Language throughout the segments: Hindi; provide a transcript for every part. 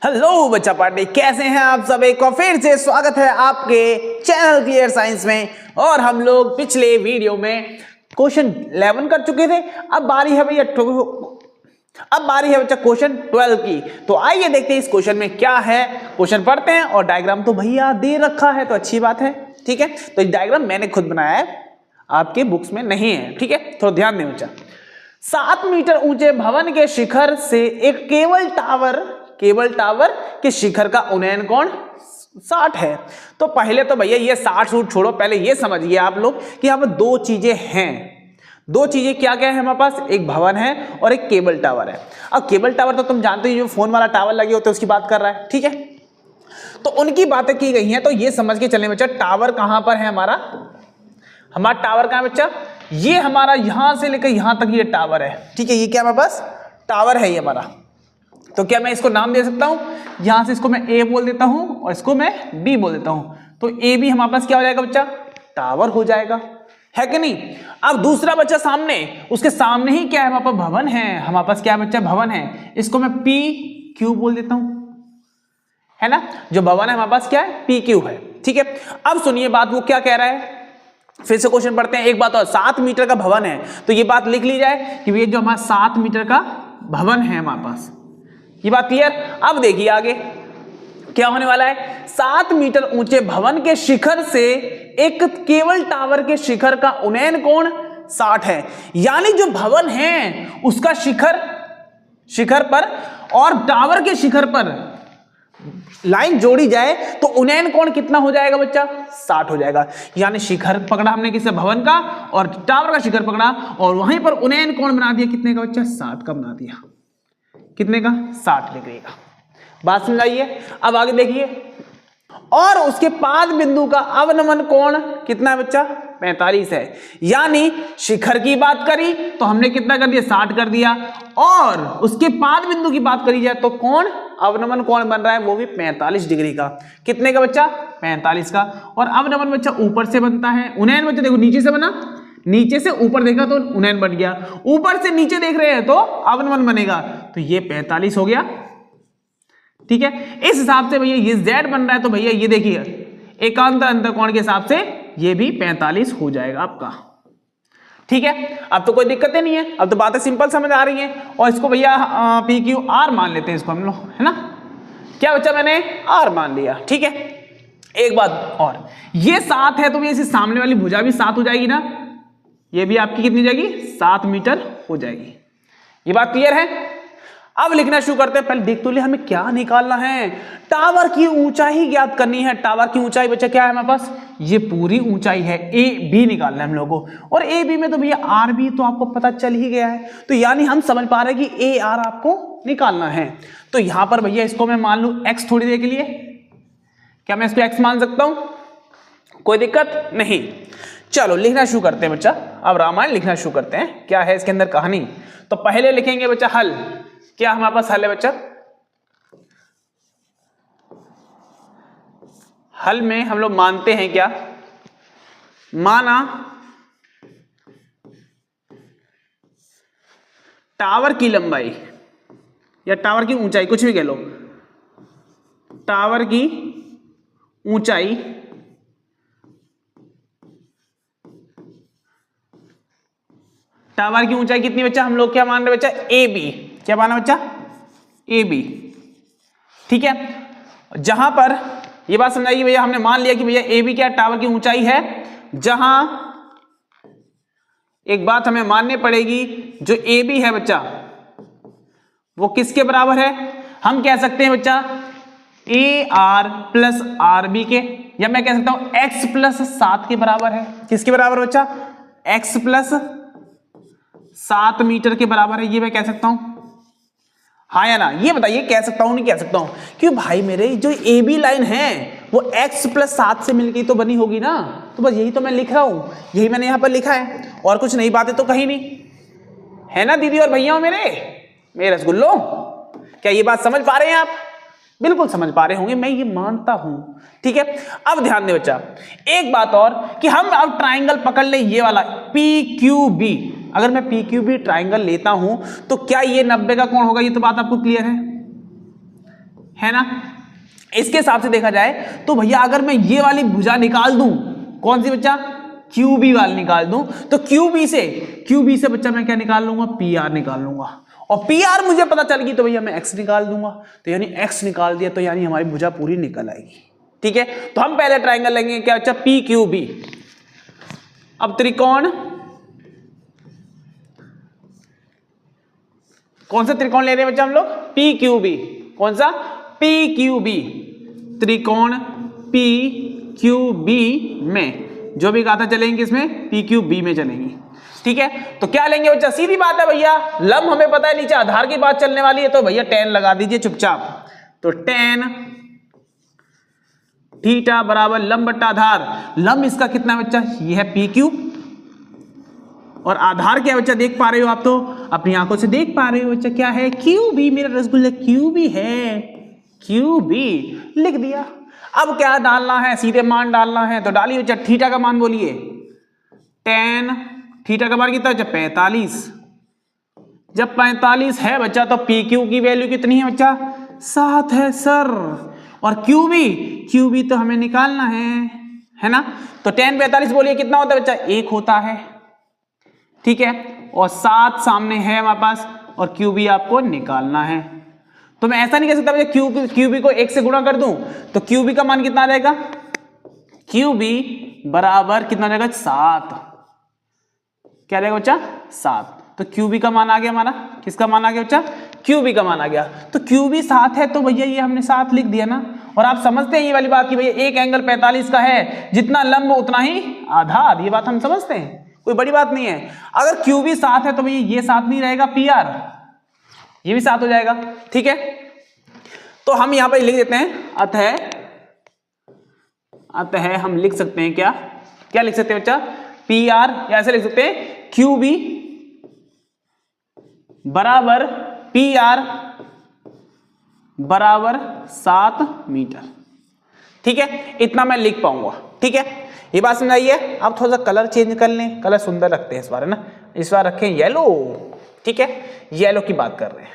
हेलो बच्चा पार्टी, कैसे हैं आप सब। एक और फिर से स्वागत है आपके चैनल क्लियर साइंस में। और हम लोग पिछले वीडियो में क्वेश्चन 11 कर चुके थे। अब बारी है बच्चा क्वेश्चन 12 की। तो आइए देखते हैं इस क्वेश्चन में क्या है। क्वेश्चन पढ़ते हैं और डायग्राम तो भैया दे रखा है तो अच्छी बात है। ठीक है, तो डायग्राम मैंने खुद बनाया है, आपके बुक्स में नहीं है। ठीक है, थोड़ा ध्यान दें बच्चा। 7 मीटर ऊंचे भवन के शिखर से एक केबल टावर के शिखर का उन्नयन कोण 60 है। तो पहले तो भैया ये 60 सूट छोड़ो, पहले ये समझिए आप लोग कि यहाँ पर दो चीजें हैं। दो चीजें क्या क्या है हमारे पास, एक भवन है और एक केबल टावर है। अब केबल टावर तो तुम जानते हो, जो फोन वाला टावर लगे होते हैं उसकी बात कर रहा है। ठीक है, तो उनकी बातें की गई हैं। तो ये समझ के चलने बच्चा, टावर कहां पर है हमारा टावर कहां है बच्चा, ये हमारा यहां से लेकर यहां तक ये टावर है। ठीक है, ये क्या हमारे पास टावर है ये हमारा। तो क्या मैं इसको नाम दे सकता हूं, यहां से इसको मैं ए बोल देता हूं और इसको मैं बी बोल देता हूं। तो ए बी हमारे पास क्या हो जाएगा बच्चा, टावर हो जाएगा, है कि नहीं। अब दूसरा बच्चा सामने, उसके सामने ही क्या है हमारे पास भवन है। हमारे पास क्या है बच्चा, भवन है। इसको मैं पी क्यू बोल देता हूं, है ना। जो भवन है हमारे पास क्या है, पी क्यू है। ठीक है, अब सुनिए बात, वो क्या कह रहा है। फिर से क्वेश्चन पढ़ते हैं। एक बात और, 7 मीटर का भवन है, तो ये बात लिख ली जाए कि ये जो हमारा 7 मीटर का भवन है हमारे पास, ये बात क्लियर। अब देखिए आगे क्या होने वाला है। 7 मीटर ऊंचे भवन के शिखर से एक केबल टावर के शिखर का उन्नयन कोण 60 है। यानी जो भवन है उसका शिखर पर और टावर के शिखर पर लाइन जोड़ी जाए तो उन्नयन कोण कितना हो जाएगा बच्चा, 60 हो जाएगा। यानी शिखर पकड़ा हमने किससे, भवन का, और टावर का शिखर पकड़ा और वहीं पर उन्नयन कोण बना दिया कितने का बच्चा, 60 का बना दिया। कितने का, 60 डिग्री का। बात समझाइए। अब आगे देखिए, और उसके पाद बिंदु का अवनमन कोण कितना है बच्चा, 45 है। यानी शिखर की बात करी तो हमने कितना कर दिया, 60 कर दिया, और उसके पाद बिंदु की बात करी जाए तो कोण, अवनमन कोण बन रहा है वो भी 45 डिग्री का। कितने का बच्चा, 45 का। और अवनमन बच्चा ऊपर से बनता है, उन्नयन बच्चा देखो नीचे से बना, नीचे से ऊपर देखा तो उन्नयन बन गया, ऊपर से नीचे देख रहे हैं तो अवनमन बनेगा, तो ये 45 हो गया। ठीक है, इस हिसाब से भैया ये z बन रहा है, तो भैया ये देखिए एकांतर अंतर कोण के हिसाब से ये भी 45 हो जाएगा आपका। ठीक है, अब तो कोई दिक्कत नहीं है, अब तो बातें सिंपल समझ आ रही हैं। और इसको भैया पी क्यू आर मान लेते हैं इसको हम लोग, है ना। क्या बच्चा, मैंने आर मान लिया। ठीक है, एक बात और, ये 7 है तो ये सामने वाली भुजा भी 7 हो जाएगी ना, ये भी आपकी कितनी जाएगी, 7 मीटर हो जाएगी। ये बात क्लियर है। अब लिखना शुरू करते हैं। पहले देख तो ले हमें क्या निकालना है, टावर की ऊंचाई ज्ञात करनी है। टावर की ऊंचाई बच्चा क्या है हमारे पास, ये पूरी ऊंचाई है, ए बी निकालना है हम लोगों को। और ए बी में तो भैया आर बी तो आपको पता चल ही गया है, तो यानी हम समझ पा रहे हैं कि ए आर आपको निकालना है। तो यहां पर भैया इसको मैं मान लू एक्स थोड़ी देर के लिए, क्या मैं इसको एक्स मान सकता हूं, कोई दिक्कत नहीं। चलो लिखना शुरू करते हैं बच्चा। अब रामायण लिखना शुरू करते हैं, क्या है इसके अंदर कहानी। तो पहले लिखेंगे बच्चा हल। क्या हमारे पास हल है बच्चा, हल में हम लोग मानते हैं क्या, माना टावर की लंबाई या टावर की ऊंचाई, कुछ भी कह लो, टावर की ऊंचाई कितनी बच्चा, हम लोग क्या मान रहे बच्चा, ए बी। क्या माना बच्चा, ए बी। ठीक है, जहां पर ये बात समझाइए भैया, हमने मान लिया कि भैया ए बी क्या टावर की ऊंचाई है, जहां एक बात हमें माननी पड़ेगी, जो ए बी है बच्चा वो किसके बराबर है, हम कह सकते हैं बच्चा A R plus R B के, या मैं कह सकता हूं एक्स प्लस 7 के बराबर है। किसके बराबर बच्चा, एक्स प्लस 7 मीटर के बराबर है, ये मैं कह सकता हूं, हाँ या ना। ये बताइए कह सकता हूं नहीं कह सकता हूं, क्यों भाई मेरे जो ए बी लाइन है वो x प्लस 7 से मिलकर तो बनी होगी ना। तो बस यही तो मैं लिख रहा हूं, यही मैंने यहां पर लिखा है, और कुछ नई बातें तो कहीं नहीं, है ना दीदी और भैया मेरे रसगुल्लो। क्या ये बात समझ पा रहे हैं आप, बिल्कुल समझ पा रहे होंगे, मैं ये मानता हूं। ठीक है, अब ध्यान दे बच्चा, एक बात और कि हम अब ट्राइंगल पकड़ ले, ये वाला पी क्यू बी। अगर मैं पी क्यू बी ट्राइंगल लेता हूं तो क्या ये 90 का कोण होगा, ये तो बात आपको क्लियर है ना। इसके हिसाब से देखा जाए तो भैया अगर मैं ये वाली भुजा निकाल दूं, कौन सी बच्चा, QB वाली निकाल दूं, तो QB से बच्चा मैं क्या निकाल लूंगा, PR निकाल लूंगा, और PR मुझे पता चल गई तो भैया मैं X निकाल दूंगा, तो यानी X निकाल दिया तो यानी हमारी भुजा पूरी निकल आएगी। ठीक है, तो हम पहले ट्राइंगल लेंगे क्या बच्चा, PQB। अब त्रिकोण, कौन सा त्रिकोण ले रहे हैं बच्चा हम लोग, PQB। कौन सा, PQB, त्रिकोण PQB में जो भी गाथा चलेंगे इसमें PQB में चलेंगी। ठीक है, तो क्या लेंगे बच्चा, सीधी बात है भैया, लंब हमें पता है, नीचे आधार की बात चलने वाली है, तो भैया tan लगा दीजिए चुपचाप। तो tan थीटा बराबर लंब बट्टा आधार, लंब इसका कितना बच्चा, ये है PQ, और आधार क्या बच्चा देख पा रहे हो आप, तो अपनी आंखों से देख पा रहे हो बच्चा, क्या है, QB, मेरा रसगुल्ला QB है, QB लिख दिया। अब क्या डालना है, सीधे मान डालना है, तो डालिए बच्चा, थीटा का मान बोलिए, tan थीटा का मान कितना बच्चा, 45। जब 45 है बच्चा तो PQ की वैल्यू कितनी है बच्चा, 7 है सर, और QB तो हमें निकालना है ना। तो tan 45 बोलिए कितना होता है बच्चा, 1 होता है। ठीक है, और 7 सामने है हमारे पास, और QB आपको निकालना है। तो मैं ऐसा नहीं कह सकता भैया QB को 1 से गुणा कर दूं, तो QB का मान कितना रहेगा, QB बराबर कितना रहेगा, 7। क्या रहेगा बच्चा, 7। तो QB का मान आ गया हमारा, किसका मान आ गया बच्चा, QB का मान आ गया। तो QB 7 है, तो भैया ये हमने 7 लिख दिया ना। और आप समझते हैं ये वाली बात कि भैया एक एंगल 45 का है, जितना लंब उतना ही आधार, ये बात हम समझते हैं, कोई बड़ी बात नहीं है। अगर QB 7 है तो भैया ये 7 नहीं रहेगा, PR ये भी 7 हो जाएगा। ठीक है, तो हम यहां पर लिख देते हैं, अतः हम लिख सकते हैं क्या लिख सकते हैं बच्चा, PR, या ऐसे लिख सकते हैं QB बराबर PR बराबर 7 मीटर। ठीक है, इतना मैं लिख पाऊंगा। ठीक है, ये बात समझाइए। अब थोड़ा सा कलर चेंज कर लें, कलर सुंदर लगते हैं इस बार, है ना। इस बार रखें येलो। ठीक है, येलो की बात कर रहे हैं।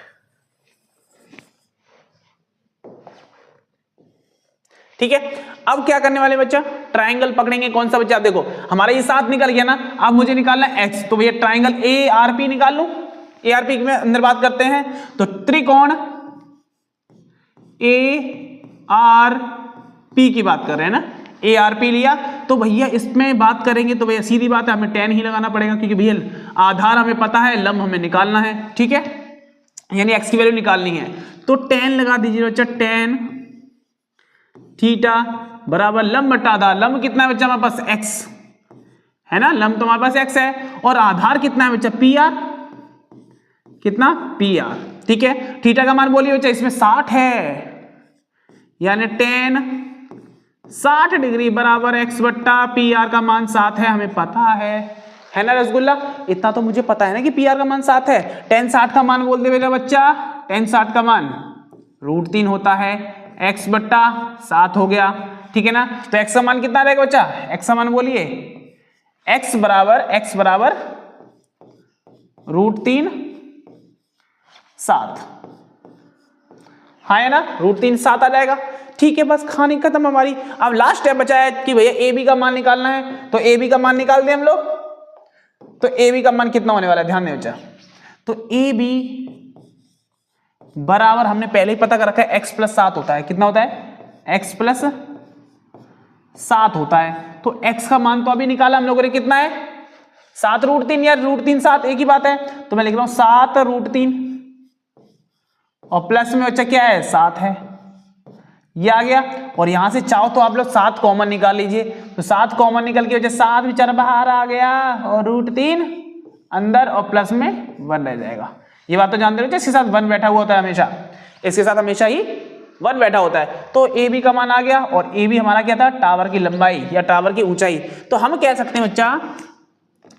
ठीक है, अब क्या करने वाले बच्चा, ट्राइंगल पकड़ेंगे। कौन सा बच्चा, आप देखो हमारा ये 7 निकल गया ना, अब मुझे निकालना है X, तो भैया ट्राइंगल ARP निकाल लूं। ARP में अंदर बात करते हैं, तो त्रिकोण ARP की बात कर रहे हैं ना, ARP लिया, तो भैया इसमें बात करेंगे तो भैया सीधी बात है, हमें tan ही लगाना पड़ेगा, क्योंकि भैया आधार हमें पता है, लंब हमें निकालना है। ठीक है, यानी X की वैल्यू निकालनी है, तो tan लगा दीजिए बच्चा, tan थीटा बराबर लंब बटा आधार, लंब कितना है बच्चा हमारे पास, X है ना, लंब तो हमारे पास X है, और आधार कितना है बच्चा, PR, कितना, PR। ठीक है, थीटा का मान बोलिए बच्चा, इसमें 60 है, यानी tan 60 डिग्री बराबर X बट्टा PR का मान 7 है, हमें पता है ना रसगुल्ला, इतना तो मुझे पता है ना कि PR का मान 7 है। tan 60 का मान बोल दे मेरा बच्चा, tan 60 का मान √3 होता है, X बट्टा 7 हो गया। ठीक है ना, तो X का मान कितना रहेगा बच्चा, X का मान बोलिए, X बराबर √3 7, हाँ है ना, √3 7 आ जाएगा। ठीक है, बस कहानी खत्म हमारी। अब लास्ट स्टेप बचा है कि भैया AB का मान निकालना है, तो AB का मान निकाल दें हम लोग। तो AB का मान कितना होने वाला है, ध्यान दें बच्चा, तो AB बराबर हमने पहले ही पता कर रखा है, X + 7 होता है, कितना होता है, X + 7 होता है। तो X का मान तो अभी निकाला हम लोगों ने, कितना है, 7 √3 या √3 7 एक ही बात है, तो मैं लिख रहा हूं 7 √3, और प्लस में बच्चा क्या है, 7 है, ये आ गया। और यहां से चाहो तो आप लोग 7 कॉमन निकाल लीजिए, तो 7 कॉमन निकल के वजह 7 बेचारा बाहर आ गया, और √3 अंदर, और प्लस में 1 रह जाएगा। ये बात तो जानते हो, इसके साथ 1 बैठा हुआ होता है हमेशा, इसके साथ हमेशा ही 1 बैठा होता है। तो AB का मान आ गया, और AB हमारा क्या था, टावर की लंबाई या टावर की ऊंचाई। तो हम कह सकते हैं बच्चा,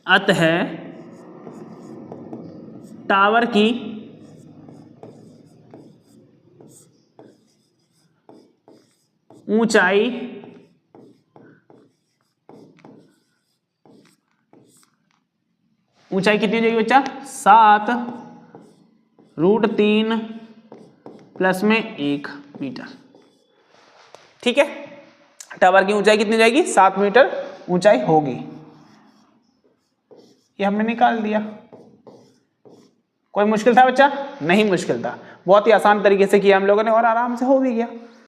अतः टावर की ऊंचाई कितनी हो जाएगी बच्चा, 7 √3 प्लस में 1। मीटर। ठीक है, टावर की ऊंचाई कितनी जाएगी? 7 मीटर ऊंचाई होगी। ये हमने निकाल दिया। कोई मुश्किल था बच्चा? नहीं मुश्किल था, बहुत ही आसान तरीके से किया हम लोगों ने और आराम से हो भी गया।